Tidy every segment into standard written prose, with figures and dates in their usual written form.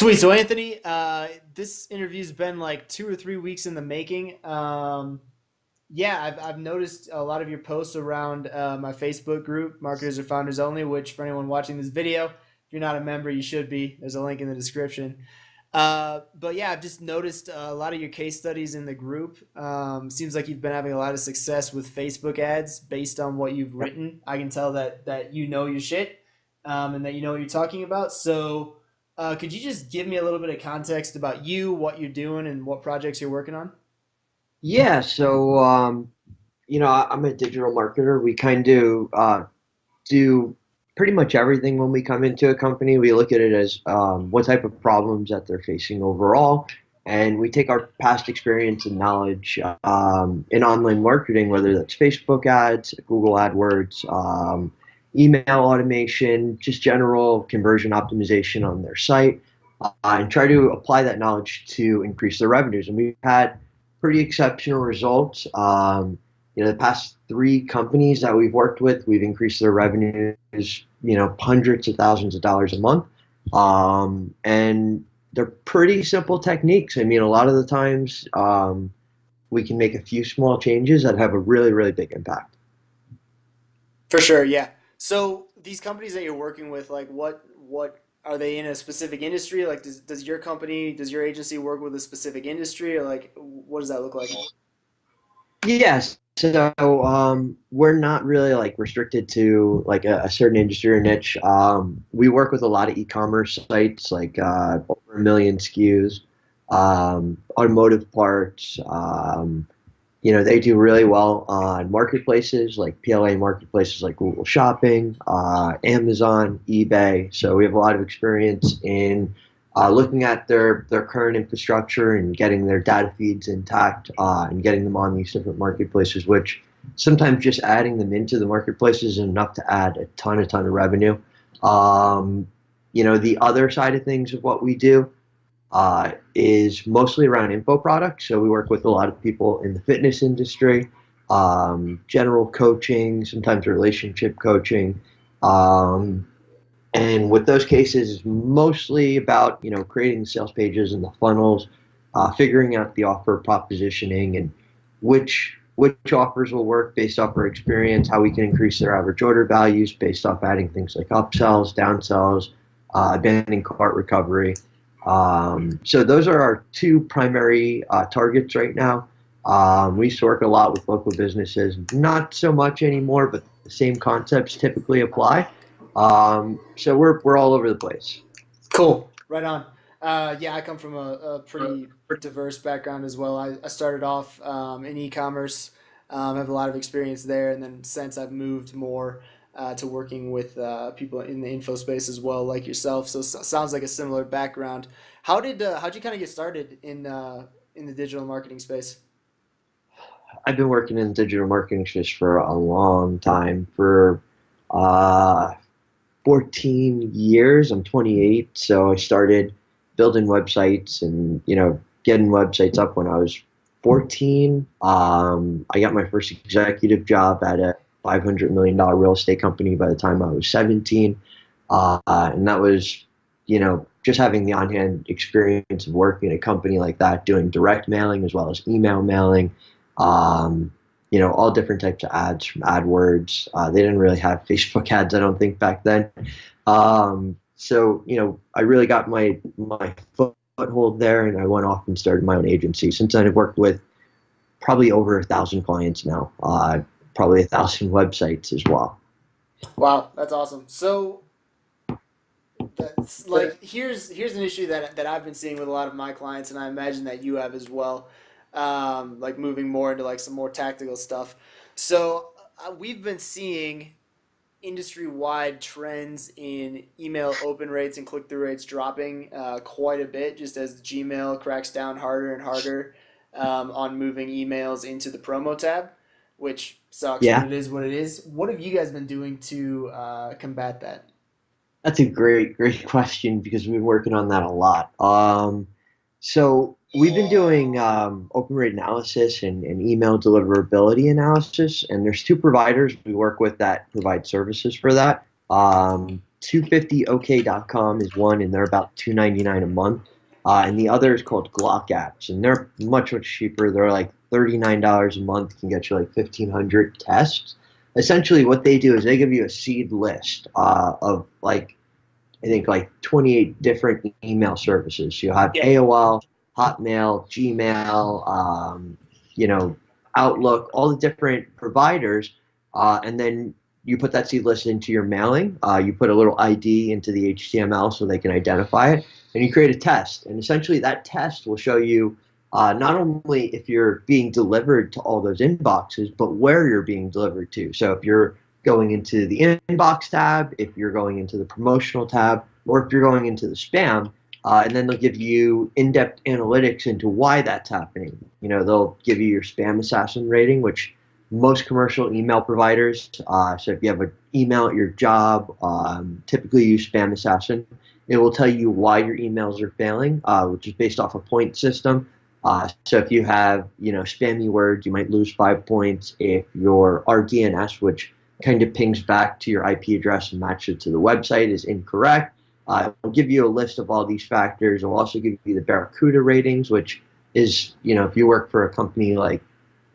Sweet. So Anthony, this interview's been like 2 or 3 weeks in the making. Yeah, I've noticed a lot of your posts around my Facebook group, Marketers or Founders Only, which for anyone watching this video, if you're not a member, you should be. There's a link in the description. But yeah, I've just noticed a lot of your case studies in the group. Seems like you've been having a lot of success with Facebook ads based on what you've written. I can tell that you know your shit, and that you know what you're talking about. So, could you just give me a little bit of context about you, what you're doing, and what projects you're working on? Yeah, so I'm a digital marketer. We kind of do pretty much everything when we come into a company. We look at it as what type of problems that they're facing overall, and we take our past experience and knowledge in online marketing, whether that's Facebook ads, Google AdWords, email automation, just general conversion optimization on their site, and try to apply that knowledge to increase their revenues. And we've had pretty exceptional results. The past three companies that we've worked with, we've increased their revenues, hundreds of thousands of dollars a month. And they're pretty simple techniques. I mean, a lot of the times we can make a few small changes that have a really, really big impact. For sure, yeah. So these companies that you're working with, like what are they in a specific industry? Like does your company, does your agency work with a specific industry or like what does that look like? Yes. So we're not really like restricted to like a certain industry or niche. We work with a lot of e-commerce sites, like over 1 million SKUs, automotive parts. They do really well on marketplaces like PLA marketplaces like Google Shopping, Amazon, eBay. So we have a lot of experience in looking at their current infrastructure and getting their data feeds intact and getting them on these different marketplaces, which sometimes just adding them into the marketplaces is enough to add a ton of revenue. The other side of things of what we do is mostly around info products. So we work with a lot of people in the fitness industry, general coaching, sometimes relationship coaching. Um, and with those cases, it's mostly about creating the sales pages and the funnels, figuring out the offer propositioning and which offers will work based off our experience, how we can increase their average order values based off adding things like upsells, downsells, abandoning cart recovery. So those are our two primary targets right now. We used to work a lot with local businesses, not so much anymore, but the same concepts typically apply. So we're all over the place. Cool. Right on. Yeah, I come from a pretty diverse background as well. I started off in e-commerce, have a lot of experience there, and then since I've moved more to working with people in the info space as well, like yourself. So, sounds like a similar background. How'd you kind of get started in the digital marketing space? I've been working in digital marketing space for a long time, for uh, 14 years. I'm 28, so I started building websites and getting websites up when I was 14. I got my first executive job at a $500 million real estate company by the time I was 17, and that was just having the on-hand experience of working at a company like that, doing direct mailing as well as email mailing. Um, all different types of ads from AdWords. They didn't really have Facebook ads, I don't think, back then. So I really got my foothold there, and I went off and started my own agency. Since then, I've worked with probably over 1,000 clients now, probably 1,000 websites as well. Wow, that's awesome. So that's like here's an issue that I've been seeing with a lot of my clients, and I imagine that you have as well. Like moving more into like some more tactical stuff. So we've been seeing industry-wide trends in email open rates and click-through rates dropping quite a bit, just as Gmail cracks down harder and harder on moving emails into the promo tab, which sucks, but Yeah, it is what it is. What have you guys been doing to combat that? that's a great question because we've been working on that a lot. So we've been doing open rate analysis and email deliverability analysis, and there's two providers we work with that provide services for that. 250ok.com is one, and they're about $2.99 a month. And the other is called Glock Apps, and they're much, much cheaper. They're like $39 a month, can get you like 1,500 tests. Essentially, what they do is they give you a seed list of like, I think like 28 different email services. You have Yeah. AOL, Hotmail, Gmail, you know, Outlook, all the different providers, and then you put that seed list into your mailing. You put a little ID into the HTML so they can identify it, and you create a test. And essentially, that test will show you not only if you're being delivered to all those inboxes, but where you're being delivered to. So if you're going into the inbox tab, if you're going into the promotional tab, or if you're going into the spam, and then they'll give you in-depth analytics into why that's happening. You know, they'll give you your spam assassin rating, which most commercial email providers, so if you have an email at your job, typically use spam assassin. It will tell you why your emails are failing, which is based off a point system. So if you have, you know, spammy words, you might lose 5 points. If your RDNS, which kind of pings back to your IP address and matches it to the website, is incorrect, it'll give you a list of all these factors. It'll also give you the Barracuda ratings, which is, you know, if you work for a company like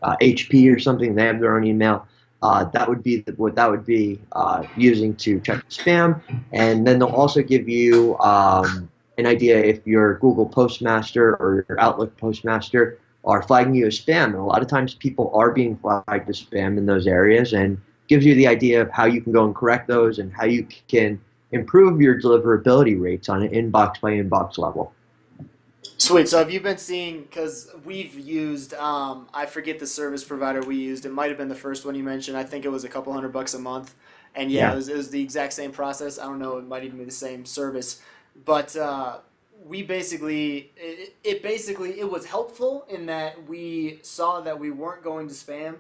HP or something, they have their own email. That would be what that would be using to check spam. And then they'll also give you an idea if your Google Postmaster or your Outlook Postmaster are flagging you as spam. And a lot of times people are being flagged as spam in those areas, and gives you the idea of how you can go and correct those and how you can improve your deliverability rates on an inbox by inbox level. Sweet. So have you been seeing? Because we've used, I forget the service provider we used. It might have been the first one you mentioned. I think it was a couple $100 a month, and yeah, Yeah. it was the exact same process. I don't know. It might even be the same service, but we basically it was helpful in that we saw that we weren't going to spam,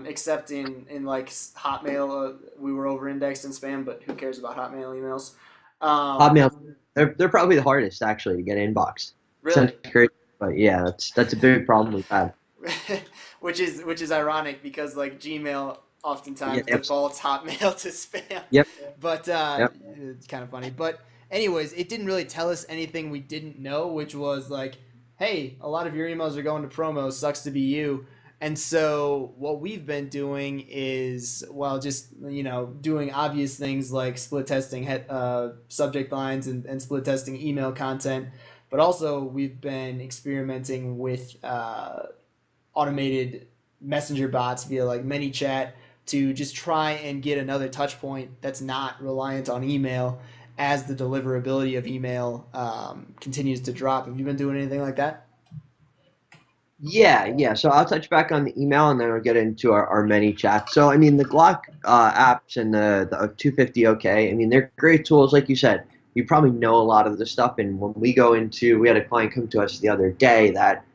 except in like Hotmail. We were over indexed in spam, but who cares about Hotmail emails? Um, Hotmail, they're probably the hardest actually to get inboxed. Sounds really. crazy, but yeah, that's a big problem we've had. which is ironic because like Gmail Yeah, oftentimes defaults Hotmail to spam, yep, but yep. it's kind of funny. But anyways, it didn't really tell us anything we didn't know, which was like, hey, a lot of your emails are going to promos. Sucks to be you. And so what we've been doing is, well, just doing obvious things like split testing subject lines and split testing email content, but also we've been experimenting with automated messenger bots via like ManyChat to just try and get another touch point that's not reliant on email as the deliverability of email continues to drop. Have you been doing anything like that? Yeah, yeah. So I'll touch back on the email and then I'll get into our many chats. So I mean the Glock apps and the 250 OK, I mean they're great tools, like you said. You probably know a lot of the stuff, and when we had a client come to us the other day that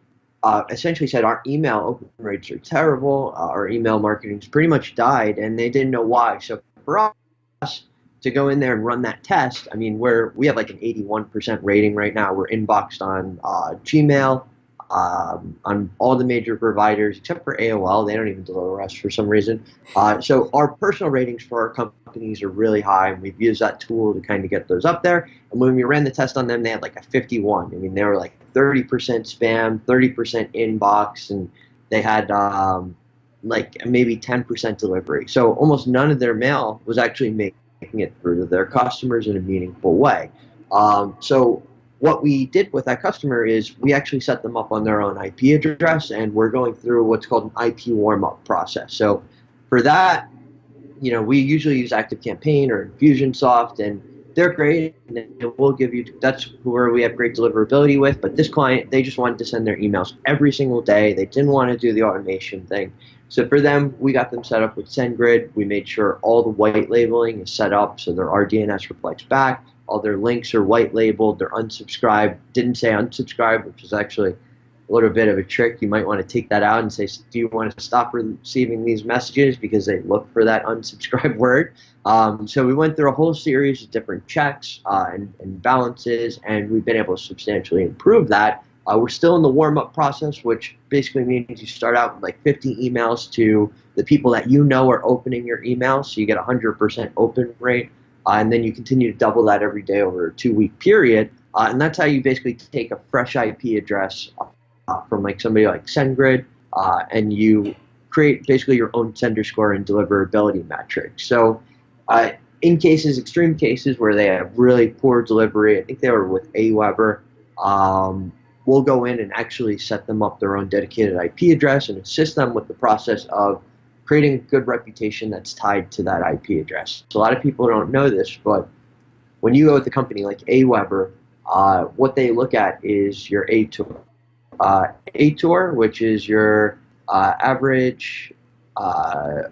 essentially said our email open rates are terrible, our email marketing's pretty much died, and they didn't know why. So for us to go in there and run that test, I mean, we have like an 81% rating right now. We're inboxed on Gmail, on all the major providers except for AOL. They don't even deliver us for some reason. So our personal ratings for our companies are really high, and we've used that tool to kind of get those up there. And when we ran the test on them, they had like a 51. I mean, they were like 30% spam, 30% inbox, and they had like maybe 10% delivery. So almost none of their mail was actually making it through to their customers in a meaningful way. So what we did with that customer is we actually set them up on their own IP address, and we're going through what's called an IP warm-up process. So for that, we usually use ActiveCampaign or Infusionsoft, and they're great, and we'll give you, that's where we have great deliverability with. But this client, they just wanted to send their emails every single day. They didn't want to do the automation thing. So for them, we got them set up with SendGrid. We made sure all the white labeling is set up so their RDNS reflects back. All their links are white labeled. They're unsubscribed. Didn't say unsubscribe, which is actually a little bit of a trick. You might want to take that out and say, do you want to stop receiving these messages, because they look for that unsubscribe word. So we went through a whole series of different checks and balances, and we've been able to substantially improve that. We're still in the warm-up process, which basically means you start out with like 50 emails to the people that are opening your emails, so you get 100% open rate. and then you continue to double that every day over a 2 week period. And that's how you basically take a fresh IP address from like somebody like SendGrid, and you create basically your own sender score and deliverability metrics. So, uh, in cases, extreme cases where they have really poor delivery, I think they were with AWeber. Um, we'll go in and actually set them up their own dedicated IP address and assist them with the process of creating a good reputation that's tied to that IP address. So a lot of people don't know this, but when you go with a company like AWeber, what they look at is your ATOR. ATOR, which is your average uh,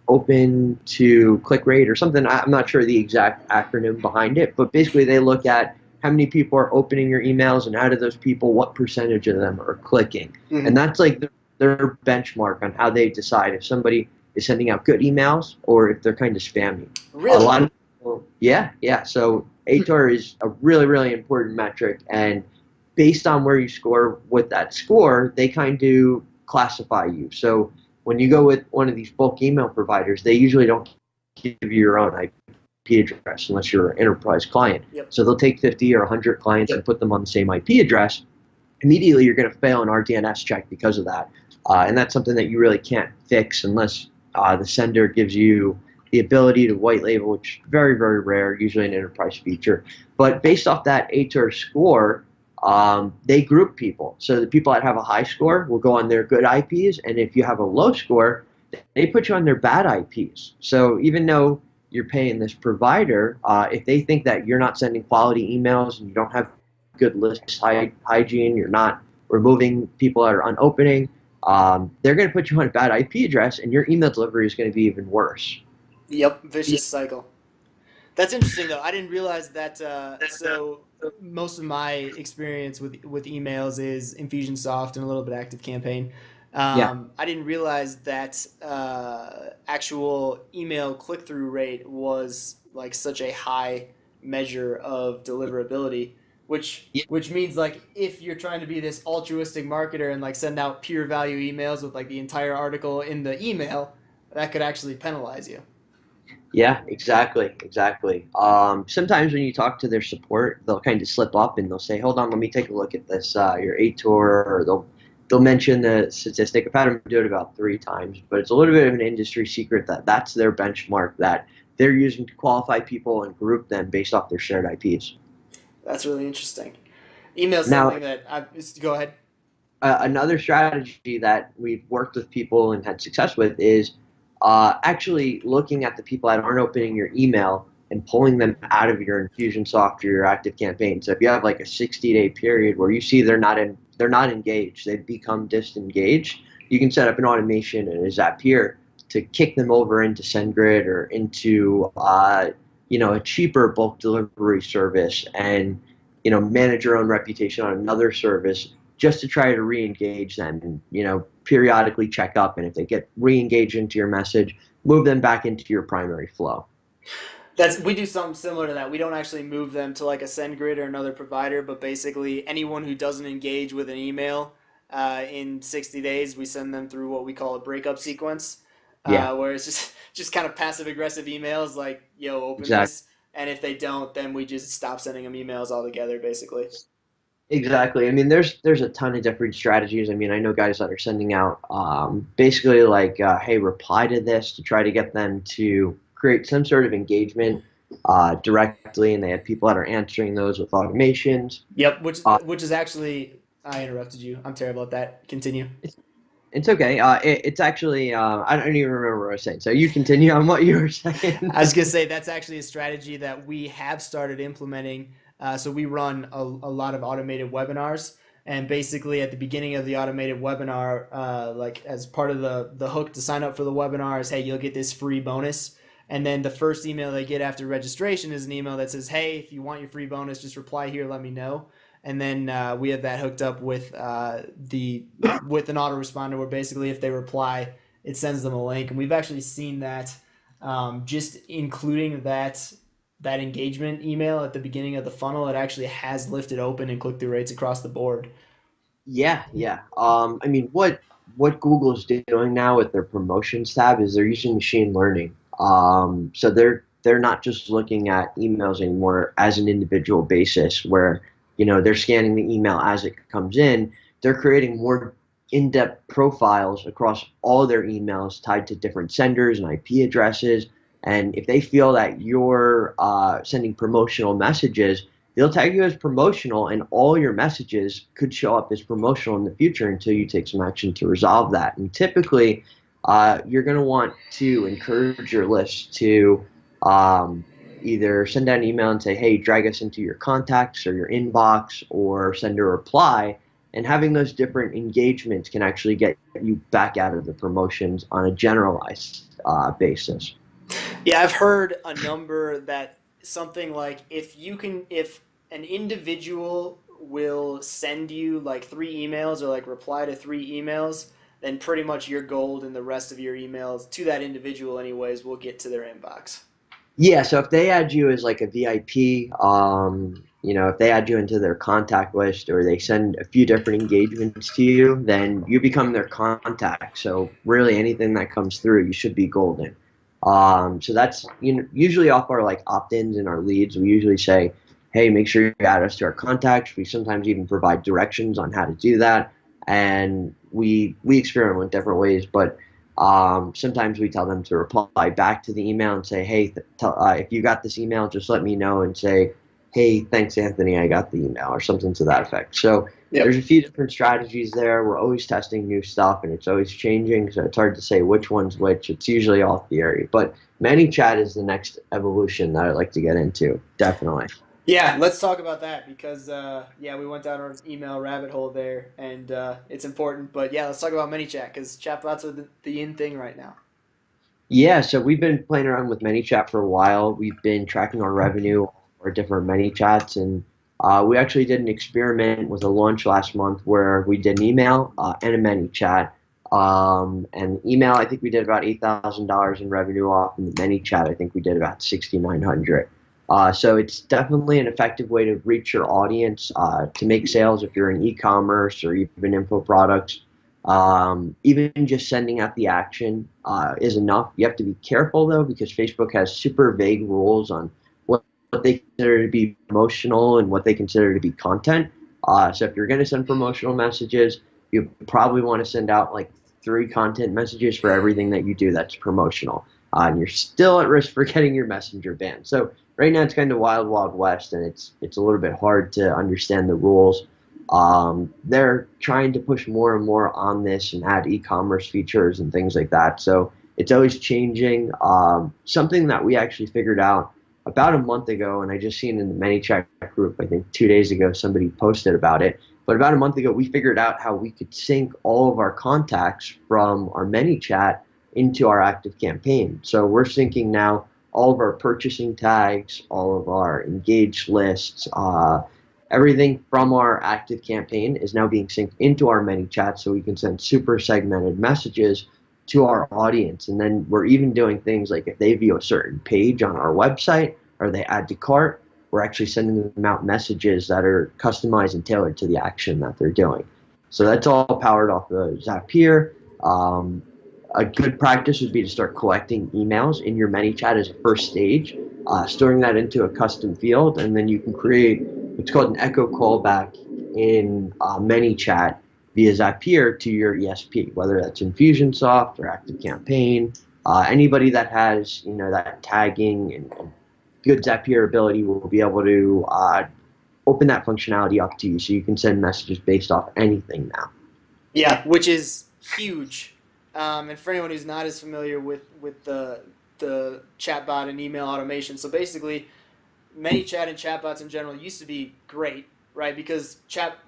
open to click rate or something. I'm not sure the exact acronym behind it, but basically they look at how many people are opening your emails and out of those people, what percentage of them are clicking. Mm-hmm. And that's like their benchmark on how they decide if somebody is sending out good emails or if they're kind of spammy. Really? A lot of people, yeah, yeah. So ATOR is a really, really important metric. And based on where you score with that score, they kind of classify you. So when you go with one of these bulk email providers, they usually don't give you your own IP address unless you're an enterprise client. Yep. So they'll take 50 or 100 clients and put them on the same IP address. Immediately, you're going to fail an RDNS check because of that. And that's something that you really can't fix unless the sender gives you the ability to white label, which is very, very rare, usually an enterprise feature. But based off that ATOR score, they group people. So the people that have a high score will go on their good IPs, and if you have a low score, they put you on their bad IPs. So even though you're paying this provider, if they think that you're not sending quality emails and you don't have good list hygiene, you're not removing people that are unopening, they're going to put you on a bad IP address, and your email delivery is going to be even worse. Yep, vicious cycle. That's interesting though. I didn't realize that. So most of my experience with emails is Infusionsoft and a little bit Active Campaign. Yeah. I didn't realize that actual email click through rate was like such a high measure of deliverability, which means like if you're trying to be this altruistic marketer and like send out pure value emails with like the entire article in the email, that could actually penalize you. Yeah, exactly, exactly. Sometimes when you talk to their support, they'll kind of slip up and they'll say, "Hold on, let me take a look at this, your ATOR," or they'll mention the statistic. I've had them do it about 3 times, but it's a little bit of an industry secret that that's their benchmark that they're using to qualify people and group them based off their shared IPs. That's really interesting. Email is Now, something that I go ahead. another strategy that we've worked with people and had success with is actually looking at the people that aren't opening your email and pulling them out of your Infusionsoft or your Active Campaign. So if you have like a 60-day period where you see they're not engaged, they've become disengaged, you can set up an automation and a Zapier to kick them over into SendGrid or into a cheaper bulk delivery service, and manage your own reputation on another service just to try to re-engage them and periodically check up, and if they get re-engaged into your message, move them back into your primary flow. That's we do something similar to that. We don't actually move them to like a SendGrid or another provider, but basically anyone who doesn't engage with an email in 60 days, we send them through what we call a breakup sequence, Yeah, where it's just kind of passive aggressive emails like "Yo, open exactly. this," and if they don't, then we just stop sending them emails altogether, basically. Exactly. I mean, there's a ton of different strategies. I mean, I know guys that are sending out basically like, hey, reply to this to try to get them to create some sort of engagement directly, and they have people that are answering those with automations. Yep, which Uh, which is actually I interrupted you. I'm terrible at that. Continue. it's, it's okay. It's actually I don't even remember what I was saying. So you continue on what you were saying. I was gonna say that's actually a strategy that we have started implementing. So we run a lot of automated webinars, and basically at the beginning of the automated webinar, like as part of the hook to sign up for the webinar is, hey, you'll get this free bonus. And then the first email they get after registration is an email that says, hey, if you want your free bonus, just reply here, let me know. And then we have that hooked up with the with an autoresponder where basically if they reply, it sends them a link. And we've actually seen that just including that engagement email at the beginning of the funnel, it actually has lifted open and click through rates across the board. Yeah, yeah. I mean, what Google's doing now with their promotions tab is they're using machine learning. So they're not just looking at emails anymore as an individual basis where, they're scanning the email as it comes in. They're creating more in-depth profiles across all their emails tied to different senders and IP addresses. And if they feel that you're sending promotional messages, they'll tag you as promotional, and all your messages could show up as promotional in the future until you take some action to resolve that. And typically, you're going to want to encourage your list to um, either send out an email and say, hey, drag us into your contacts or your inbox, or send a reply. And having those different engagements can actually get you back out of the promotions on a generalized basis. Yeah, I've heard a number that something like if an individual will send you like three emails or like reply to three emails, then pretty much your gold and the rest of your emails to that individual anyways will get to their inbox. Yeah, so if they add you as like a VIP, if they add you into their contact list or they send a few different engagements to you, then you become their contact. So really anything that comes through, you should be golden. So that's usually off our like opt-ins and our leads. We usually say, hey, make sure you add us to our contacts. We sometimes even provide directions on how to do that, and we experiment with different ways, but sometimes we tell them to reply back to the email and say, hey, if you got this email, just let me know and say, hey, thanks, Anthony, I got the email, or something to that effect. So there's Yep. a few different strategies there. We're always testing new stuff, and it's always changing, so it's hard to say which one's which. It's usually all theory. But ManyChat is the next evolution that I'd like to get into, definitely. Yeah, let's talk about that because yeah, we went down an email rabbit hole there, and it's important. But yeah, let's talk about ManyChat because chatbots are the in thing right now. Yeah, so we've been playing around with ManyChat for a while. We've been tracking our revenue for different ManyChats, and we actually did an experiment with a launch last month where we did an email and a ManyChat. And email, I think we did about $8,000 in revenue off, and the ManyChat, I think we did about 6,900. So it's definitely an effective way to reach your audience, to make sales if you're in e-commerce or even info products. Even just sending out the action is enough. You have to be careful though, because Facebook has super vague rules on what they consider to be promotional and what they consider to be content. So if you're going to send promotional messages, you probably want to send out like three content messages for everything that you do that's promotional. And you're still at risk for getting your messenger banned. So right now it's kind of wild, wild west, and it's a little bit hard to understand the rules. They're trying to push more and more on this and add e-commerce features and things like that. So it's always changing. Something that we actually figured out about a month ago, and I just seen in the ManyChat group, I think 2 days ago, somebody posted about it. But about a month ago, we figured out how we could sync all of our contacts from our ManyChat into our active campaign. So we're syncing now all of our purchasing tags, all of our engaged lists, everything from our active campaign is now being synced into our ManyChat, so we can send super segmented messages to our audience. And then we're even doing things like if they view a certain page on our website or they add to cart, we're actually sending them out messages that are customized and tailored to the action that they're doing. So that's all powered off of Zapier. Um, a good practice would be to start collecting emails in your ManyChat as a first stage, storing that into a custom field, and then you can create what's called an echo callback in ManyChat via Zapier to your ESP, whether that's Infusionsoft or ActiveCampaign. Anybody that has that tagging and good Zapier ability will be able to open that functionality up to you, so you can send messages based off anything now. Yeah, which is huge. And for anyone who's not as familiar with the chatbot and email automation, so basically, ManyChat and chatbots in general used to be great, right? Because chat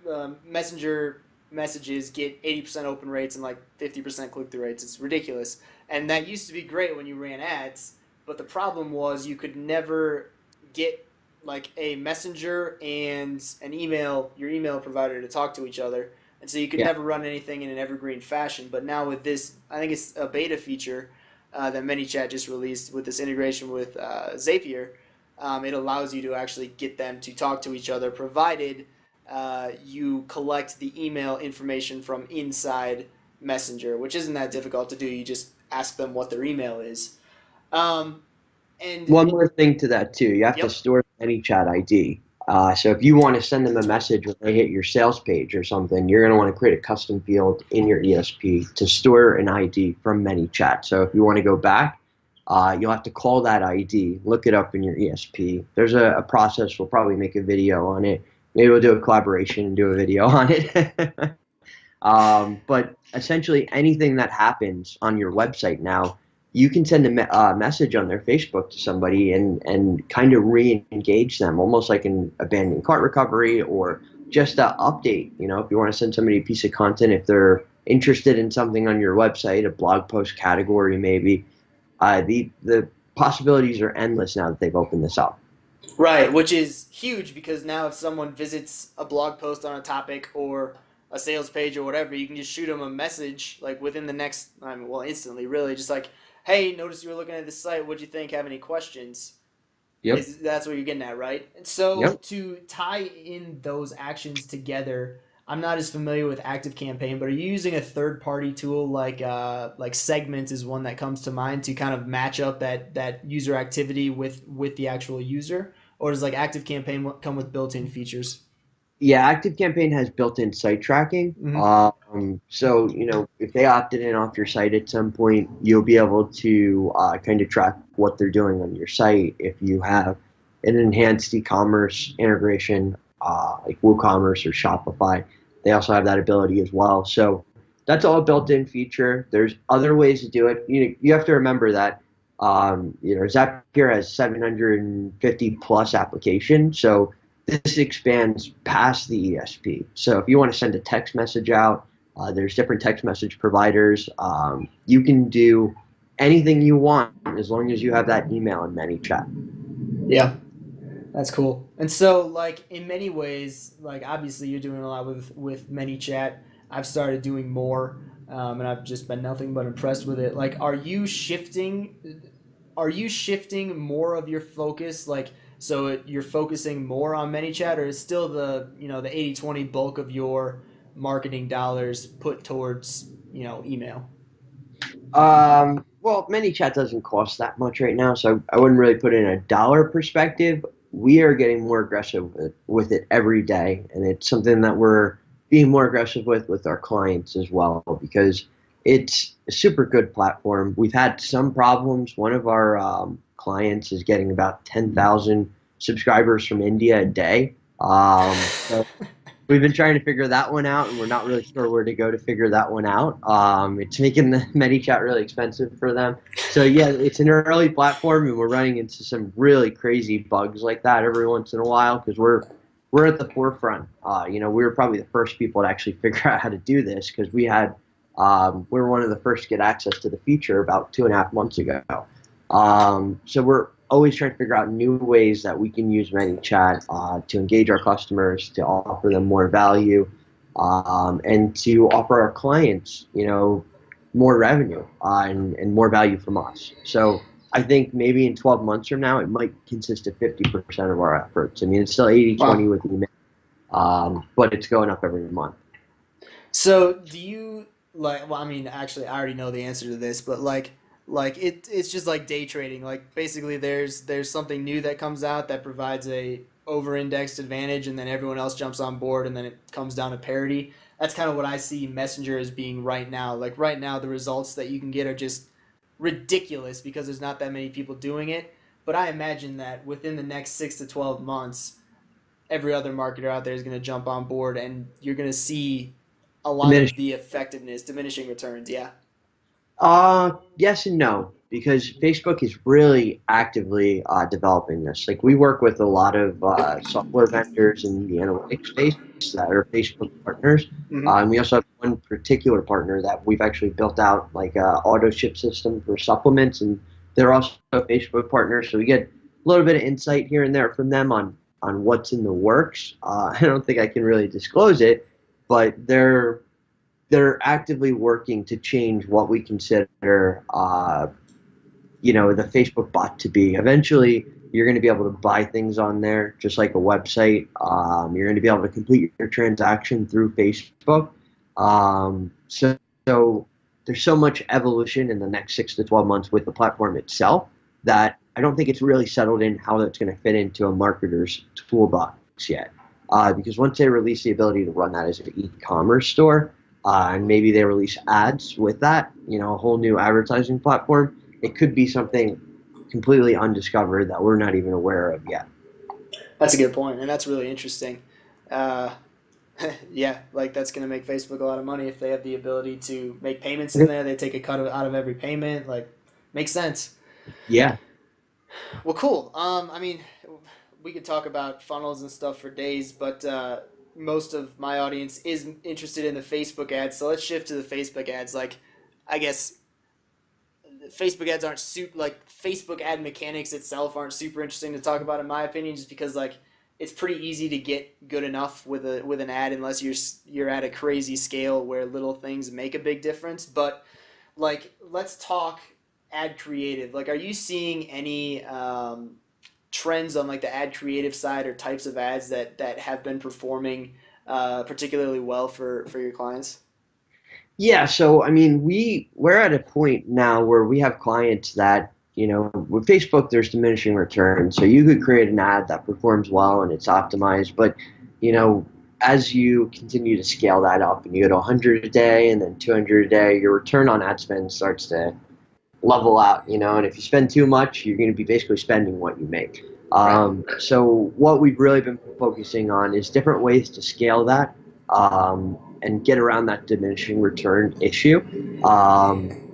messenger messages get 80% open rates and like 50% click through rates. It's ridiculous, and that used to be great when you ran ads. But the problem was you could never get like a messenger and an email, your email provider, to talk to each other, and so you could Yeah. never run anything in an evergreen fashion. But now with this, I think it's a beta feature that ManyChat just released with this integration with Zapier. It allows you to actually get them to talk to each other, provided you collect the email information from inside Messenger, which isn't that difficult to do. You just ask them what their email is. Um, And One more thing to that too. You have to yep. store the ManyChat ID. So if you want to send them a message when they hit your sales page or something, you're going to want to create a custom field in your ESP to store an ID from ManyChat. So if you want to go back, you'll have to call that ID, look it up in your ESP. There's a process. We'll probably make a video on it. Maybe we'll do a collaboration and do a video on it. But essentially, anything that happens on your website now, you can send a message on their Facebook to somebody and kind of re-engage them, almost like an abandoned cart recovery or just an update. You know, if you want to send somebody a piece of content, if they're interested in something on your website, a blog post category maybe, the possibilities are endless now that they've opened this up. Right, which is huge because now if someone visits a blog post on a topic or a sales page or whatever, you can just shoot them a message like within the next, I mean, well, instantly, really, just like, hey, notice you were looking at this site. What'd you think? Have any questions? Yep. Is that's what you're getting at, right? And so Yep. to tie in those actions together, I'm not as familiar with Active Campaign, but are you using a third party tool like Segment is one that comes to mind to kind of match up that user activity with the actual user, or does like Active Campaign come with built-in features? Yeah, ActiveCampaign has built-in site tracking. Mm-hmm. So, you know, if they opted in off your site at some point, you'll be able to kind of track what they're doing on your site. If you have an enhanced e-commerce integration, like WooCommerce or Shopify, they also have that ability as well. So that's all a built-in feature. There's other ways to do it. You have to remember that, Zapier has 750 plus applications. So this expands past the ESP. So if you want to send a text message out, there's different text message providers. You can do anything you want as long as you have that email in ManyChat. Yeah. That's cool. And so, like in many ways, like obviously you're doing a lot with ManyChat. I've started doing more, and I've just been nothing but impressed with it. Like, are you shifting? Are you shifting more of your focus? Like, so you're focusing more on ManyChat, or is still the 80/20 bulk of your marketing dollars put towards email? Well, ManyChat doesn't cost that much right now, so I wouldn't really put it in a dollar perspective. We are getting more aggressive with it every day, and it's something that we're being more aggressive with our clients as well because it's a super good platform. We've had some problems. One of our clients is getting about 10,000 subscribers from India a day. So we've been trying to figure that one out, and we're not really sure where to go to figure that one out. It's making the ManyChat really expensive for them. So yeah, it's an early platform, and we're running into some really crazy bugs like that every once in a while because we're at the forefront. We were probably the first people to actually figure out how to do this because we were one of the first to get access to the feature about 2.5 months ago. So we're always trying to figure out new ways that we can use ManyChat to engage our customers, to offer them more value, and to offer our clients, more revenue and more value from us. So I think maybe in 12 months from now, it might consist of 50% of our efforts. I mean, it's still 80/20 Wow. with email, but it's going up every month. So do you like? Well, I mean, actually, I already know the answer to this, but like it's just like day trading. Like basically, there's something new that comes out that provides a over-indexed advantage, and then everyone else jumps on board, and then it comes down to parity. That's kind of what I see Messenger as being right now. Like right now, the results that you can get are just ridiculous because there's not that many people doing it. But I imagine that within the next 6 to 12 months, every other marketer out there is going to jump on board, and you're going to see a lot of the effectiveness diminishing returns. Yeah. Yes and no, because Facebook is really actively developing this. Like we work with a lot of software vendors in the analytics space that are Facebook partners. Mm-hmm. And we also have one particular partner that we've actually built out like a auto ship system for supplements, and they're also a Facebook partner. So we get a little bit of insight here and there from them on what's in the works. I don't think I can really disclose it, but they're actively working to change what we consider, the Facebook bot to be. Eventually, you're going to be able to buy things on there, just like a website. You're going to be able to complete your transaction through Facebook. So there's so much evolution in the next 6 to 12 months with the platform itself that I don't think it's really settled in how that's going to fit into a marketer's toolbox yet. Because once they release the ability to run that as an e-commerce store, and maybe they release ads with that, a whole new advertising platform, it could be something completely undiscovered that we're not even aware of yet. That's a good point, and that's really interesting. Uh, yeah, like that's going to make Facebook a lot of money if they have the ability to make payments in there. They take a cut out of every payment. Like, makes sense. Yeah. Well, cool. I mean, we could talk about funnels and stuff for days, but most of my audience is interested in the Facebook ads. So let's shift to the Facebook ads. Like, I guess Facebook ads aren't like Facebook ad mechanics itself aren't super interesting to talk about in my opinion, just because like it's pretty easy to get good enough with an ad unless you're at a crazy scale where little things make a big difference. But like, let's talk ad creative. Like, are you seeing any trends on like the ad creative side or types of ads that have been performing particularly well for your clients? Yeah, so I mean, we're at a point now where we have clients that, with Facebook, there's diminishing returns. So you could create an ad that performs well and it's optimized, but you know, as you continue to scale that up and you go to 100 a day and then 200 a day, your return on ad spend starts to level out, and if you spend too much, you're going to be basically spending what you make. Right. So what we've really been focusing on is different ways to scale that and get around that diminishing return issue. Um,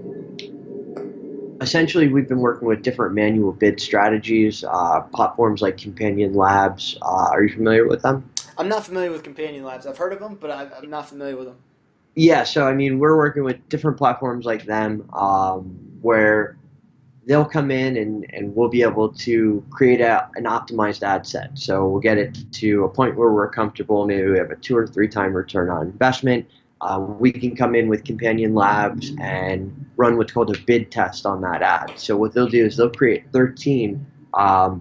Essentially, we've been working with different manual bid strategies, platforms like Companion Labs. Are you familiar with them? I'm not familiar with Companion Labs. I've heard of them, but I'm not familiar with them. Yeah, so I mean, we're working with different platforms like them where they'll come in and we'll be able to create an optimized ad set. So we'll get it to a point where we're comfortable. Maybe we have a 2 or 3 time return on investment. We can come in with Companion Labs and run what's called a bid test on that ad. So what they'll do is they'll create 13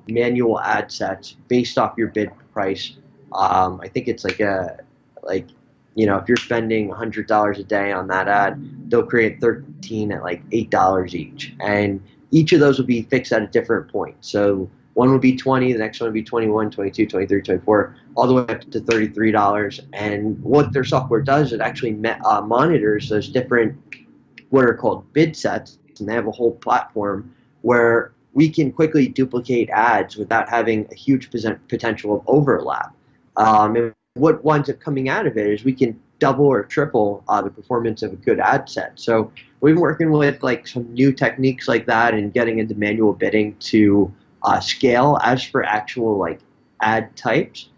manual ad sets based off your bid price. I think it's like if you're spending $100 a day on that ad, they'll create 13 at like $8 each, and each of those will be fixed at a different point. So one would be 20, the next one would be 21, 22, 23, 24, all the way up to $33. And what their software does, it actually monitors those different what are called bid sets, and they have a whole platform where we can quickly duplicate ads without having a huge potential of overlap. And what winds up coming out of it is we can double or triple the performance of a good ad set. So we've been working with like some new techniques like that and getting into manual bidding to scale. As for actual like ad types,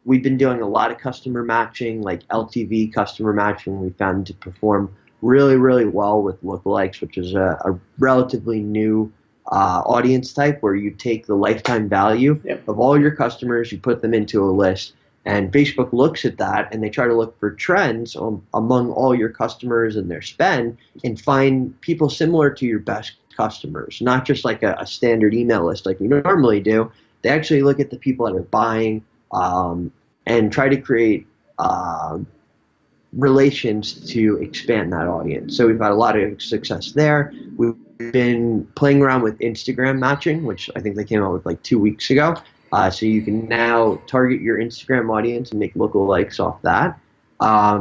we've been doing a lot of customer matching, like LTV customer matching. We found to perform really, really well with lookalikes, which is a relatively new audience type where you take the lifetime value Yep. of all your customers, you put them into a list, and Facebook looks at that and they try to look for trends among all your customers and their spend and find people similar to your best customers, not just like a standard email list like you normally do. They actually look at the people that are buying and try to create relations to expand that audience. So we've had a lot of success there. We've been playing around with Instagram matching, which I think they came out with like 2 weeks ago. So you can now target your Instagram audience and make lookalikes off that.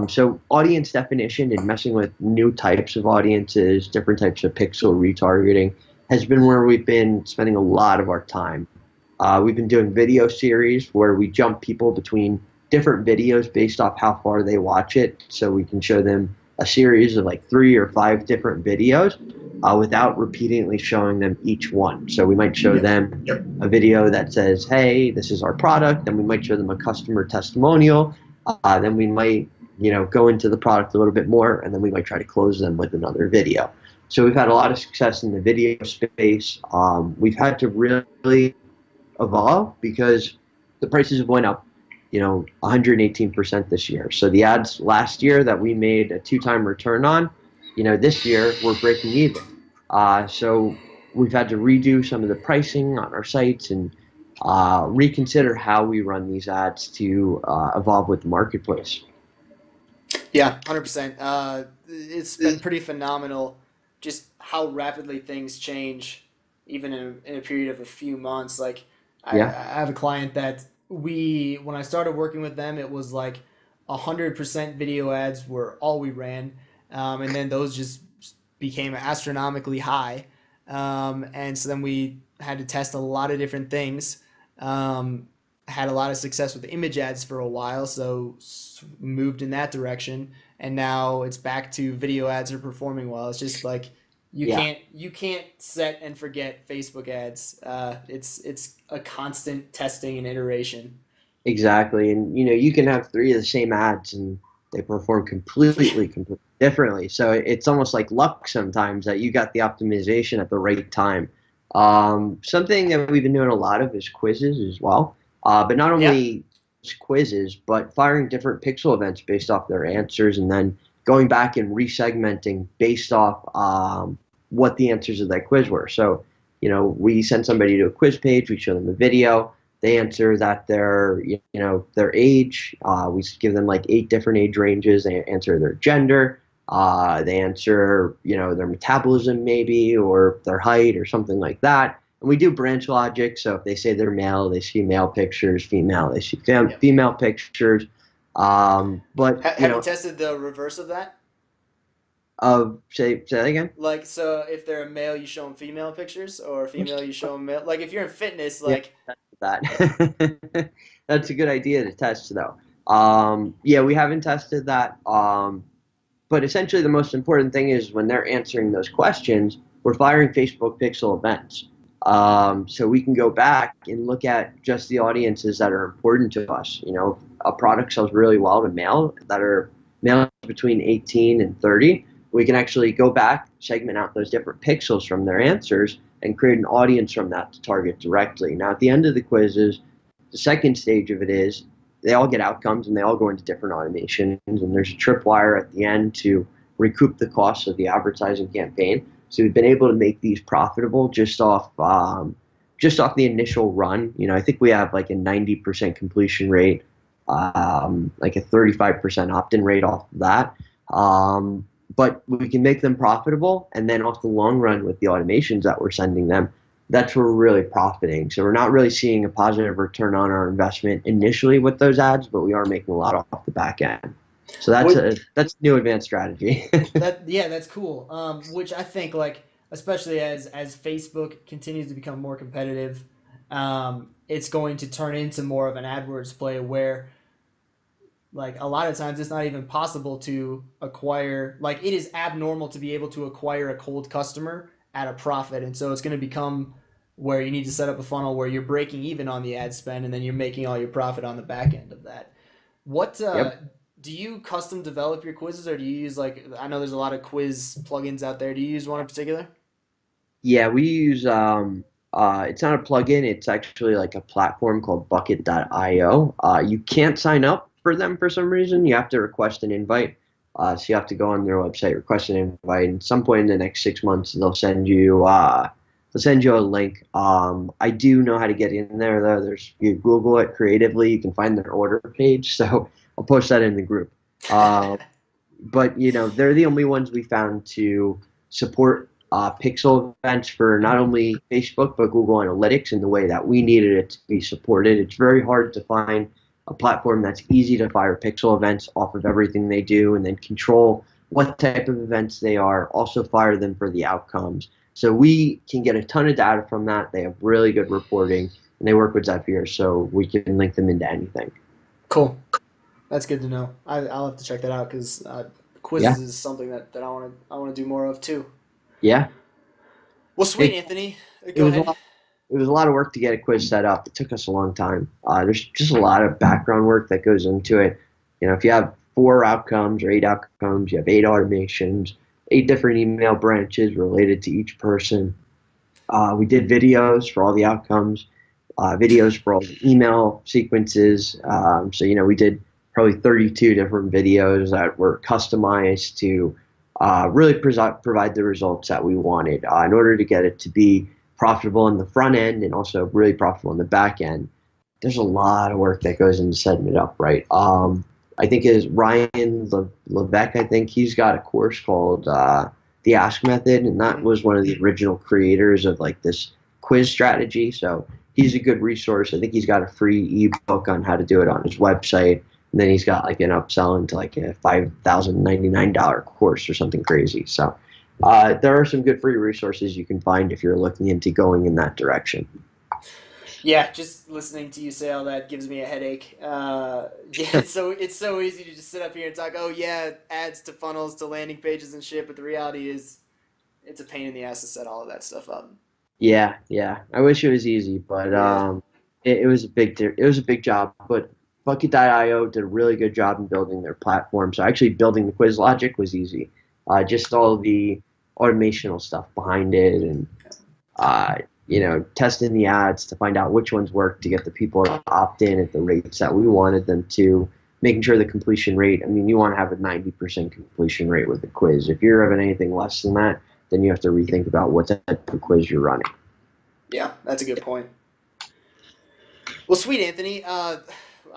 So audience definition and messing with new types of audiences, different types of pixel retargeting has been where we've been spending a lot of our time. We've been doing video series where we jump people between different videos based off how far they watch it. So we can show them a series of like 3 or 5 different videos without repeatedly showing them each one. So we might show them a video that says, hey, this is our product. Then we might show them a customer testimonial. Then we might, go into the product a little bit more, and then we might try to close them with another video. So we've had a lot of success in the video space. We've had to really evolve because the prices have went up, 118% this year. So the ads last year that we made a 2 time return on, this year we're breaking even. So we've had to redo some of the pricing on our sites and reconsider how we run these ads to evolve with the marketplace. Yeah, 100%. It's been pretty phenomenal just how rapidly things change even in a period of a few months. Like I Yeah. have a client that when I started working with them, it was like 100% video ads were all we ran, and then those just became astronomically high, and so then we had to test a lot of different things. Um, had a lot of success with image ads for a while, so moved in that direction, and now it's back to video ads are performing well. It's just like Yeah. you can't set and forget Facebook ads. It's a constant testing and iteration. Exactly. And you can have three of the same ads and they perform completely differently. So it's almost like luck sometimes that you got the optimization at the right time. Something that we've been doing a lot of is quizzes as well. But not Yeah. only quizzes, but firing different pixel events based off their answers and then going back and resegmenting based off what the answers of that quiz were. So, we send somebody to a quiz page, we show them the video, they answer that their age. We give them like 8 different age ranges. They answer their gender. They answer their metabolism maybe or their height or something like that. And we do branch logic. So if they say they're male, they see male pictures. Female, they see Yep. female pictures. But Have you tested the reverse of that? say that again. Like, so if they're a male, you show them female pictures, or a female, you show them male. Like, if you're in fitness, Yeah, like, that. That's a good idea to test though. Yeah, we haven't tested that. But essentially, the most important thing is when they're answering those questions, we're firing Facebook pixel events. So we can go back and look at just the audiences that are important to us. A product sells really well to males between 18 and 30. We can actually go back, segment out those different pixels from their answers, and create an audience from that to target directly. Now, at the end of the quizzes, the second stage of it is they all get outcomes and they all go into different automations, and there's a tripwire at the end to recoup the costs of the advertising campaign. So we've been able to make these profitable just off the initial run. I think we have like a 90% completion rate, like a 35% opt-in rate off of that. But we can make them profitable, and then off the long run with the automations that we're sending them, that's where we're really profiting. So we're not really seeing a positive return on our investment initially with those ads, but we are making a lot off the back end. So what that's new advanced strategy. that yeah, that's cool. Which I think like especially as Facebook continues to become more competitive, it's going to turn into more of an AdWords play where like a lot of times it's not even possible to acquire, like it is abnormal to be able to acquire a cold customer at a profit, and so it's going to become where you need to set up a funnel where you're breaking even on the ad spend and then you're making all your profit on the back end of that. What Yep. do you custom develop your quizzes, or do you use, like, I know there's a lot of quiz plugins out there, do you use one in particular? Yeah, we use it's not a plugin, it's actually like a platform called bucket.io. You can't sign up for them for some reason. You have to request an invite. So you have to go on their website, request an invite, and at some point in the next 6 months they'll send you a link. I do know how to get in there though. You Google it creatively, you can find their order page. So I'll post that in the group. But they're the only ones we found to support pixel events for not only Facebook but Google Analytics in the way that we needed it to be supported. It's very hard to find a platform that's easy to fire pixel events off of everything they do and then control what type of events they are, also fire them for the outcomes. So we can get a ton of data from that. They have really good reporting and they work with Zapier, so we can link them into anything. Cool. That's good to know. I'll have to check that out because Yeah, quizzes is something that I want to do more of too. yeah. Well, sweet, It, Anthony. it Go was a ahead. lot. It was a lot of work to get a quiz set up. It took us a long time. There's just a lot of background work that goes into it. If you have 4 outcomes or 8 outcomes, you have 8 automations, 8 different email branches related to each person. We did videos for all the outcomes, videos for all the email sequences. So we did probably 32 different videos that were customized to really provide the results that we wanted in order to get it to be profitable in the front end and also really profitable in the back end. There's a lot of work that goes into setting it up right. I think is Ryan Levesque. I think he's got a course called the Ask Method, and that Mhm. was one of the original creators of like this quiz strategy. So he's a good resource. I think he's got a free ebook on how to do it on his website. And then he's got like an upsell into like a $5,099 course or something crazy. So there are some good free resources you can find if you're looking into going in that direction. Yeah, just listening to you say all that gives me a headache. Yeah, it's so easy to just sit up here and talk. Oh yeah, ads to funnels to landing pages and shit. But the reality is, it's a pain in the ass to set all of that stuff up. Yeah, yeah. I wish it was easy, but Yeah. it was a it was a big job. But Bucket.io did a really good job in building their platform. So actually building the quiz logic was easy. Just all the automational stuff behind it, and uh, testing the ads to find out which ones work to get the people to opt in at the rates that we wanted them to. Making sure the completion rate. I mean, you want to have a 90% completion rate with a quiz. If you're having anything less than that, then you have to rethink about what type of quiz you're running. Yeah, that's a good point. Well, sweet Anthony. I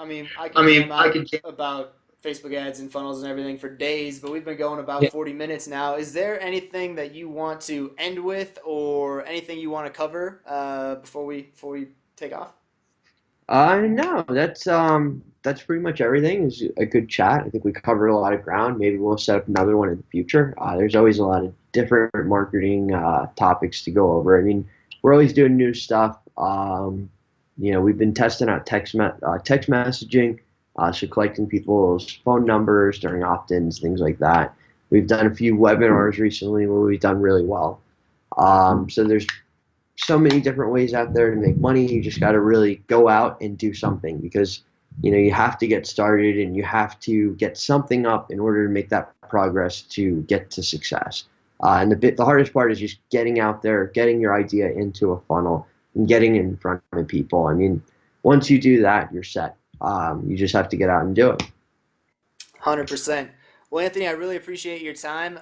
mean, I I could mean, jam I out could get. about Facebook ads and funnels and everything for days, but we've been going about Yeah. 40 minutes now. Is there anything that you want to end with, or anything you want to cover before we take off? No, that's pretty much everything. It's a good chat. I think we covered a lot of ground. Maybe we'll set up another one in the future. There's always a lot of different marketing topics to go over. I mean, we're always doing new stuff. We've been testing out text messaging, so collecting people's phone numbers during opt-ins, things like that. We've done a few webinars recently where we've done really well. So there's so many different ways out there to make money. You just got to really go out and do something, because you have to get started and you have to get something up in order to make that progress to get to success. And the hardest part is just getting out there, getting your idea into a funnel, and getting in front of people. I mean, once you do that, you're set. You just have to get out and do it. 100%. Well, Anthony, I really appreciate your time.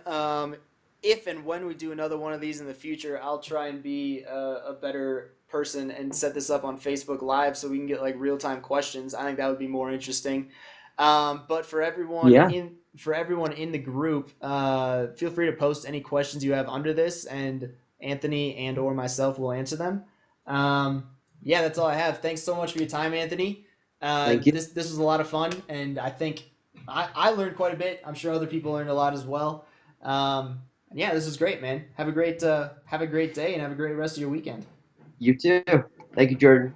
If and when we do another one of these in the future, I'll try and be a better person and set this up on Facebook Live so we can get like real time questions. I think that would be more interesting. But Yeah. for everyone in the group, feel free to post any questions you have under this, and Anthony and or myself will answer them. Yeah, that's all I have. Thanks so much for your time, Anthony. Thank you. This was a lot of fun, and I think I learned quite a bit. I'm sure other people learned a lot as well. Yeah, this was great, man. Have a great day, and have a great rest of your weekend. You too. Thank you, Jordan.